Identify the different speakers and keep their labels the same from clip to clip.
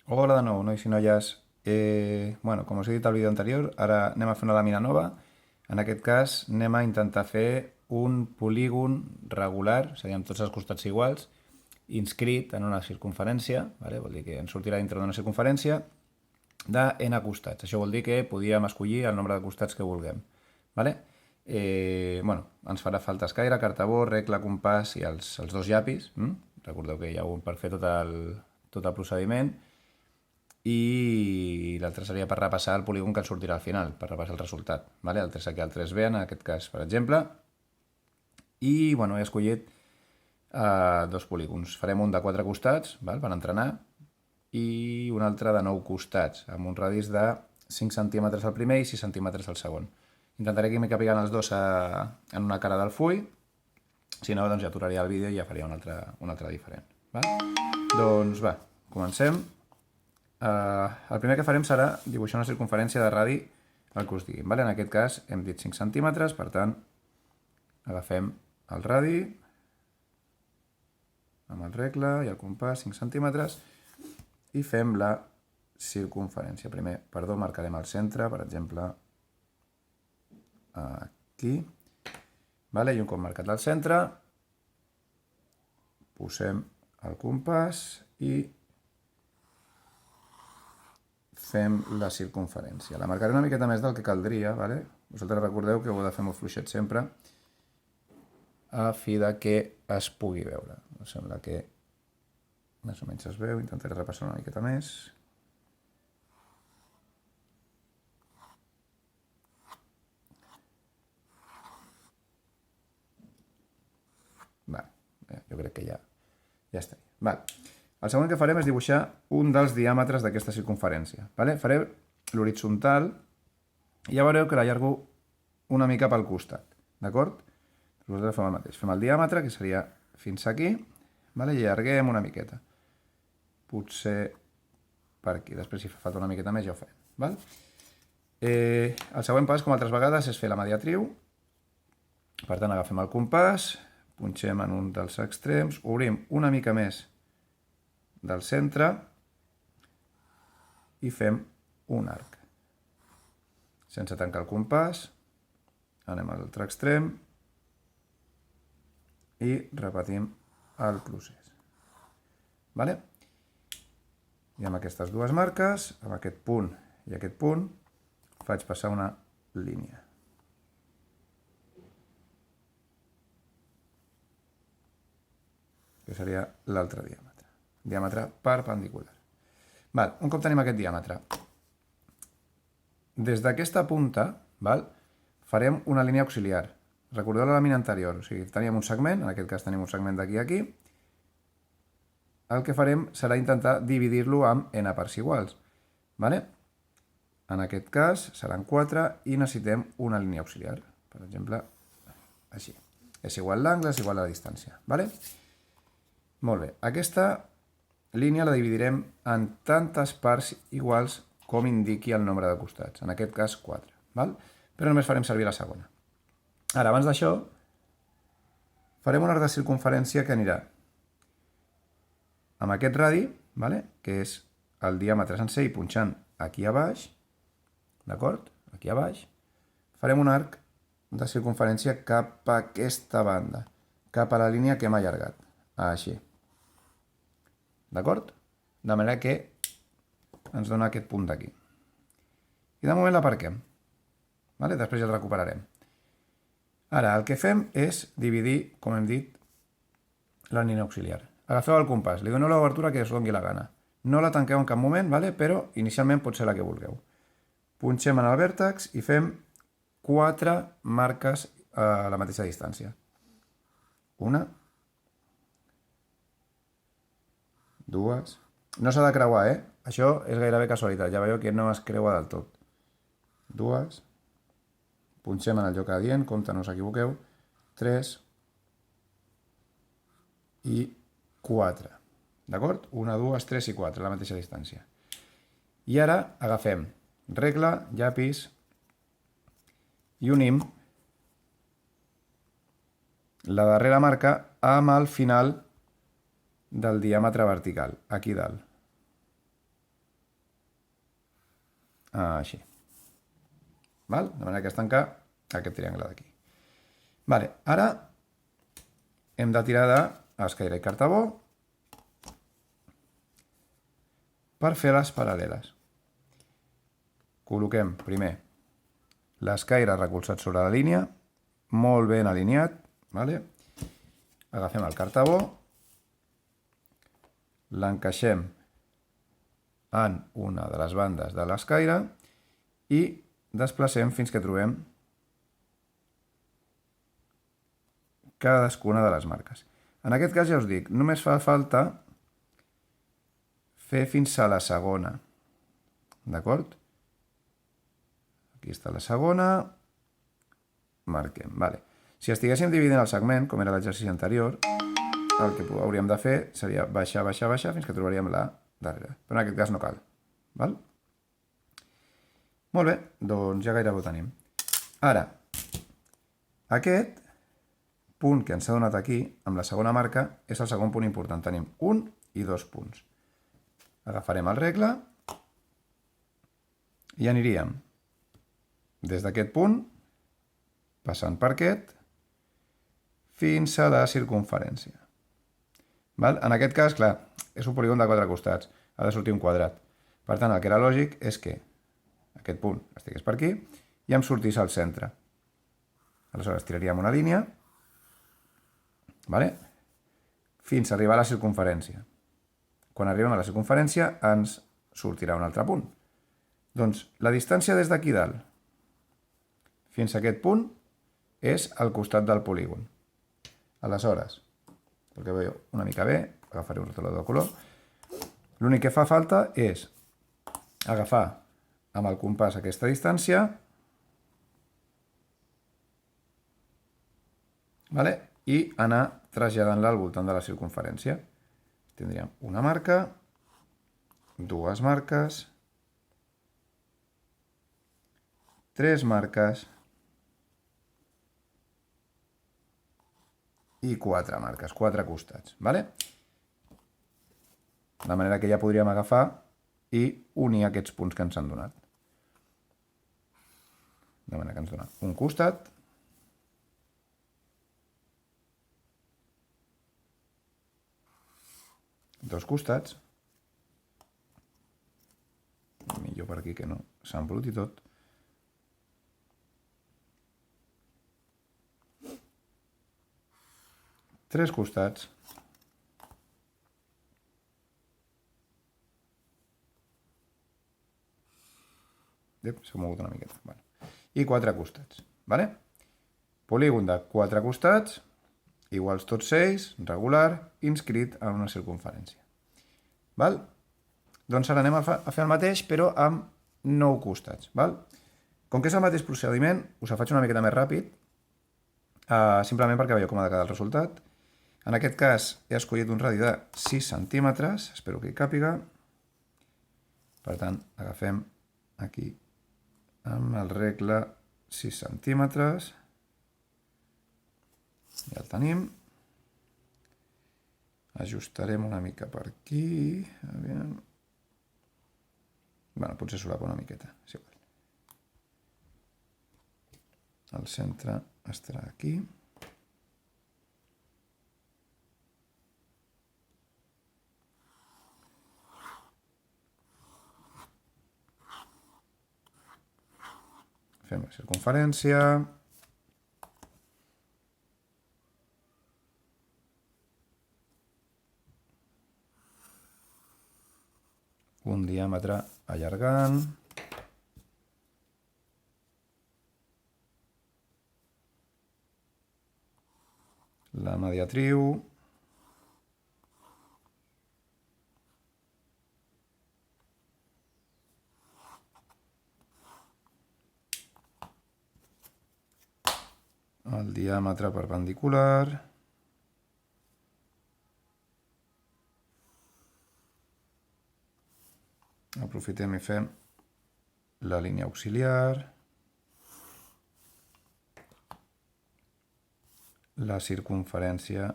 Speaker 1: Hola de nou, nois i noies. Com us he dit al vídeo anterior, ara anem a fer una làmina nova. En aquest cas anem a intentar fer un polígon regular, és a dir, amb tots els costats iguals, inscrit en una circunferència, vale? Vol dir que ens sortirà dintre d'una circunferència de n costats. Això vol dir que podíem escollir el nombre de costats que vulguem. Vale? Ens farà falta escaire, cartabó, regla, compàs i els dos llapis. Recordeu que hi ha un per fer tot el procediment. I l'altre seria per repassar el polígon que ens sortirà al final, per repassar el resultat. Vale? El 3 aquí, el 3B, en aquest cas, per exemple. I he escollit dos polígons. Farem un de 4 costats, per entrenar, i un altre de 9 costats, amb un radis de 5 centímetres al primer i 6 centímetres al segon. Intentaré que m'hi capiguen els dos en una cara del full, si no, doncs ja aturaria el vídeo i ja faria un altre diferent. Doncs va, comencem. El primer que farem serà dibuixar una circunferència de radi el que us diguin. En aquest cas hem dit 5 centímetres, per tant agafem el radi amb el regle i el compàs, 5 centímetres, i fem la circunferència. Primer, marcarem el centre, per exemple, aquí. I un cop marcat el centre, posem el compàs i fem la circunferència. La marcaré una miqueta més del que caldria, vosaltres recordeu que ho heu de fer molt fluixet sempre, a fi de que es pugui veure. Em sembla que més o menys es veu, intentaré repassar una miqueta més. Jo crec que ja estaria. El següent que farem és dibuixar un dels diàmetres d'aquesta circunferència. Faré l'horitzontal i ja veureu que l'allargo una mica pel costat. D'acord? Nosaltres fem el mateix. Fem el diàmetre, que seria fins aquí, i allarguem una miqueta. Potser per aquí. Després, si fa falta una miqueta més, ja ho farem. El següent pas, com altres vegades, és fer la mediatriu. Per tant, agafem el compàs, punxem en un dels extrems, obrim una mica més del centre i fem un arc. Sense tancar el compàs, anem a l'altre extrem i repetim el procés. I amb aquestes dues marques, amb aquest punt i aquest punt, faig passar una línia. Que seria l'altre diàmetre. Diàmetre perpendicular. Un cop tenim aquest diàmetre, des d'aquesta punta farem una línia auxiliar. Recordeu la làmina anterior, o sigui, teníem un segment, en aquest cas tenim un segment d'aquí a aquí. El que farem serà intentar dividir-lo amb n parts iguals. En aquest cas seran 4 i necessitem una línia auxiliar. Per exemple, així. És igual l'angle, és igual la distància. Molt bé, aquesta línia la dividirem en tantes parts iguals com indiqui el nombre de costats, en aquest cas 4, però només farem servir la segona. Ara, abans d'això, farem un arc de circunferència que anirà amb aquest radi, que és el diàmetre sencer, i punxant aquí a baix, d'acord? Aquí a baix, farem un arc de circunferència cap a aquesta banda, cap a la línia que hem allargat, així. D'acord? De manera que ens dona aquest punt d'aquí. I de moment l'aparquem. Després ja el recuperarem. Ara, el que fem és dividir, com hem dit, la línia auxiliar. Agafeu el compàs, li doneu l'obertura que us doni la gana. No la tanqueu en cap moment, però inicialment pot ser la que vulgueu. Punxem en el vèrtex i fem 4 marques a la mateixa distància. Una, dues. No s'ha de creuar, Això és gairebé casualitat, ja veieu que no es creua del tot. Dues. Punxem en el lloc adient, compte, no us equivoqueu. 3 i 4. D'acord? 1, 2, 3 i 4, la mateixa distància. I ara agafem regle, llapis i unim la darrera marca amb el final del diàmetre vertical, aquí dalt. així. Val? De manera que es tanca aquest triangle d'aquí. Vale, ara hem de tirar d'escaire i cartabó per fer les paral·leles. Col·loquem primer l'escaire recolzat sobre la línia, molt ben alineat. Vale? Agafem el cartabó, l'encaixem en una de les bandes de l'escaire i desplacem fins que trobem cadascuna de les marques. En aquest cas ja us dic, només fa falta fer fins a la segona. D'acord? Aquí està la segona. Marquem. Vale. Si estiguéssim dividint el segment, com era l'exercici anterior, el que hauríem de fer seria baixar, baixar, baixar fins que trobaríem la darrere. Però en aquest cas no cal. Val? Molt bé, doncs ja gairebé ho tenim. Ara, aquest punt que ens ha donat aquí, amb la segona marca, és el segon punt important. Tenim 1 i 2 punts. Agafarem el regle i aniríem des d'aquest punt, passant per aquest, fins a la circumferència. Val? En aquest cas, clar, és un polígon de 4 costats, ha de sortir un quadrat. Per tant, el que era lògic és que aquest punt estigués per aquí i em sortís al centre. Aleshores, tiraríem una línia, vale? Fins a arribar a la circunferència. Quan arribem a la circunferència ens sortirà un altre punt. Doncs la distància des d'aquí dalt fins a aquest punt és al costat del polígon. Aleshores, perquè veieu una mica bé, agafaré un rotulador de color, l'únic que fa falta és agafar amb el compàs aquesta distància, vale? I anar traslladant-la al voltant de la circunferència. Tindríem una marca, dues marques, 3 marques i 4 marques, 4 costats. Vale? De manera que ja podríem agafar i unir aquests punts que ens han donat. De manera que ens dona un costat, dos costats, millor per aquí que no s'embruti tot, tres costats, s'ha mogut una miqueta, vale. I 4 costats, vale? Polígon de 4 costats, iguals tots ells, regular, inscrit en una circunferència. Val? Doncs ara anem a fer el mateix, però amb 9 costats. Val? Com que és el mateix procediment, us el faig una miqueta més ràpid, simplement perquè veieu com ha de quedar el resultat. En aquest cas he escollit un radi de 6 centímetres, espero que hi càpiga. Per tant, agafem aquí amb el regle 6 centímetres. Ja el tenim. Ajustarem una mica per aquí. Bueno, potser solapa una miqueta. És igual. El centre estarà aquí. Fem la circunferència. Un diàmetre allargant. La mediatriu. El diàmetre perpendicular. Aprofitem i fem la línia auxiliar. La circunferència,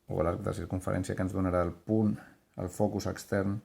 Speaker 1: o l'arc de circunferència que ens donarà el punt, el focus extern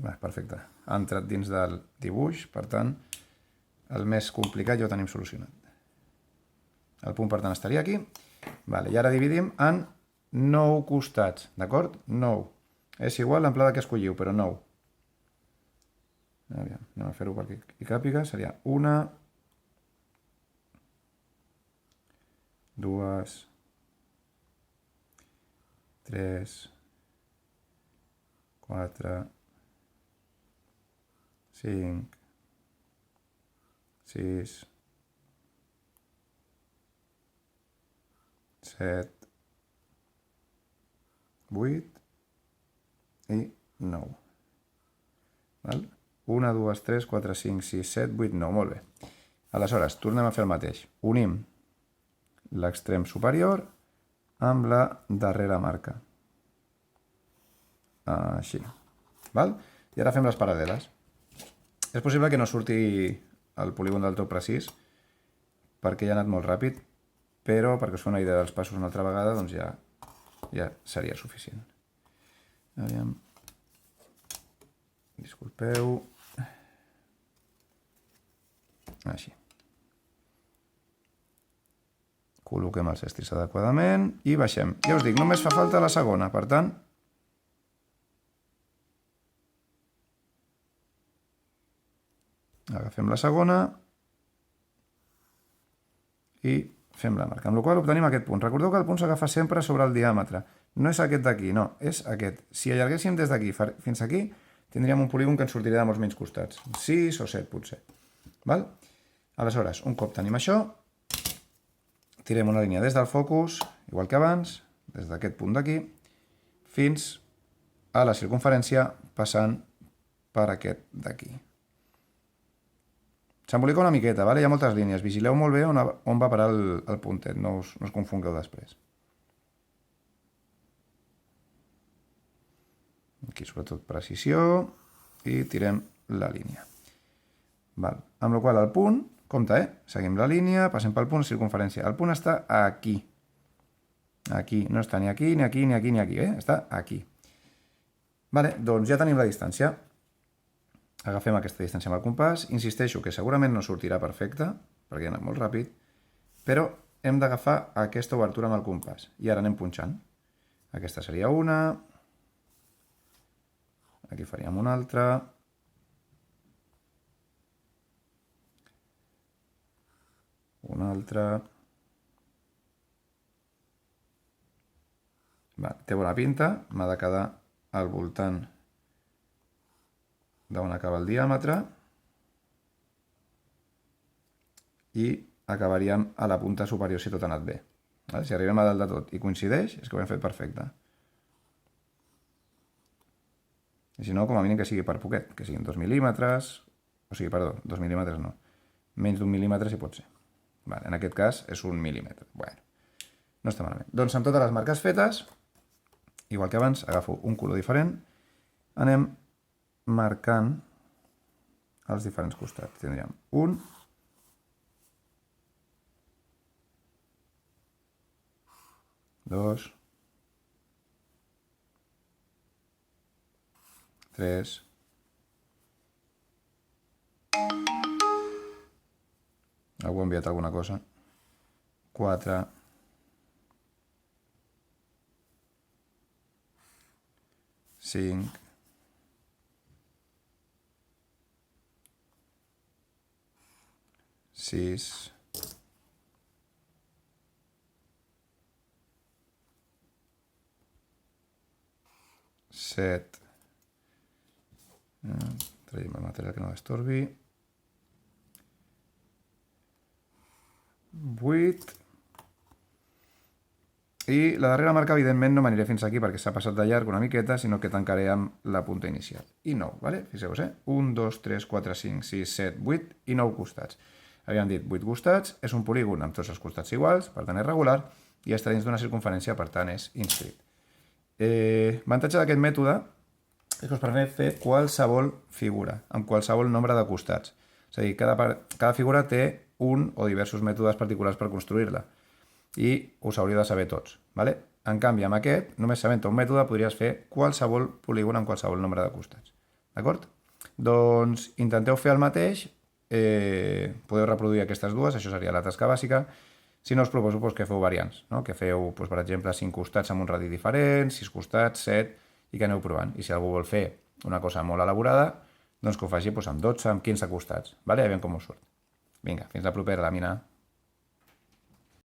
Speaker 1: Perfecte. Ha entrat dins del dibuix, per tant, el més complicat ja ho tenim solucionat. El punt, per tant, estaria aquí. I ara dividim en 9 costats, d'acord? 9. És igual l'amplada que escolliu, però 9. Anem a fer-ho perquè hi càpiga. Seria 1, 2, 3, 4, 5, 6, 7, 8 i 9. 1, 2, 3, 4, 5, 6, 7, 8, 9. Molt bé. Aleshores, tornem a fer el mateix. Unim l'extrem superior amb la darrera marca. Així. I ara fem les paral·leles. És possible que no surti el polígon del tot precís perquè ja ha anat molt ràpid, però perquè us fa una idea dels passos una altra vegada, doncs ja seria suficient. Aviam. Disculpeu. Així. Col·loquem els estris adequadament i baixem. Ja us dic, només fa falta la segona, per tant, agafem la segona i fem la marca, amb la qual cosa obtenim aquest punt. Recordeu que el punt s'agafa sempre sobre el diàmetre. No és aquest d'aquí, no, és aquest. Si allarguéssim des d'aquí fins aquí, tindríem un polígon que ens sortiria de molts menys costats. 6 o 7, potser. Aleshores, un cop tenim això, tirem una línia des del focus, igual que abans, des d'aquest punt d'aquí, fins a la circunferència passant per aquest d'aquí. S'embolica una miqueta, hi ha moltes línies. Vigileu molt bé on va parar el puntet, no us confongueu després. Aquí sobretot precisió i tirem la línia. Amb la qual cosa el punt, compte, seguim la línia, passem pel punt, circunferència. El punt està aquí. Aquí, no està ni aquí, ni aquí, ni aquí, ni aquí, està aquí. Doncs ja tenim la distància. Agafem aquesta distància amb el compàs. Insisteixo que segurament no sortirà perfecte, perquè ha anat molt ràpid, però hem d'agafar aquesta obertura amb el compàs. I ara anem punxant. Aquesta seria una. Aquí faríem una altra. Una altra. Té bona pinta. M'ha de quedar al voltant d'on acaba el diàmetre i acabaríem a la punta superior si tot ha anat bé. Si arribem a dalt de tot i coincideix, és que ho hem fet perfecte. I si no, com a mínim que sigui per poquet, que siguin 2 mil·límetres, o sigui, perdó, 2 mil·límetres no, menys d'1 mil·límetre si pot ser. En aquest cas és 1 mil·límetre. No està malament. Doncs amb totes les marques fetes, igual que abans, agafo un color diferent, anem marcant els diferents costats. Tindríem 1, 2, 3, 4, algú ha enviat alguna cosa, 4, 5, 6, 7, traiem el material que no l'estorbi, 8, i la darrera marca, evidentment, no m'aniré fins aquí perquè s'ha passat de llarg una miqueta, sinó que tancaré amb la punta inicial. I 9, fixeu-vos, 1, 2, 3, 4, 5, 6, 7, 8 i 9 costats. Havíem dit 8 costats, és un polígon amb tots els costats iguals, per tant és regular, i està dins d'una circunferència, per tant és inscrit. L'avantatge d'aquest mètode és que us permet fer qualsevol figura, amb qualsevol nombre de costats. És a dir, cada figura té un o diversos mètodes particulars per construir-la, i us hauríeu de saber tots. En canvi, amb aquest, només sabent un mètode, podries fer qualsevol polígon amb qualsevol nombre de costats. d'acord? Doncs intenteu fer el mateix, podeu reproduir aquestes dues, això seria la tasca bàsica. Si no, us proposo que feu variants, no? Que feu, per exemple, 5 costats amb un radi diferent, 6 costats, 7, i que aneu provant. I si algú vol fer una cosa molt elaborada, doncs que ho faci amb 12, amb 15 costats, vale? A veure com us surt. Vinga, fins la propera làmina.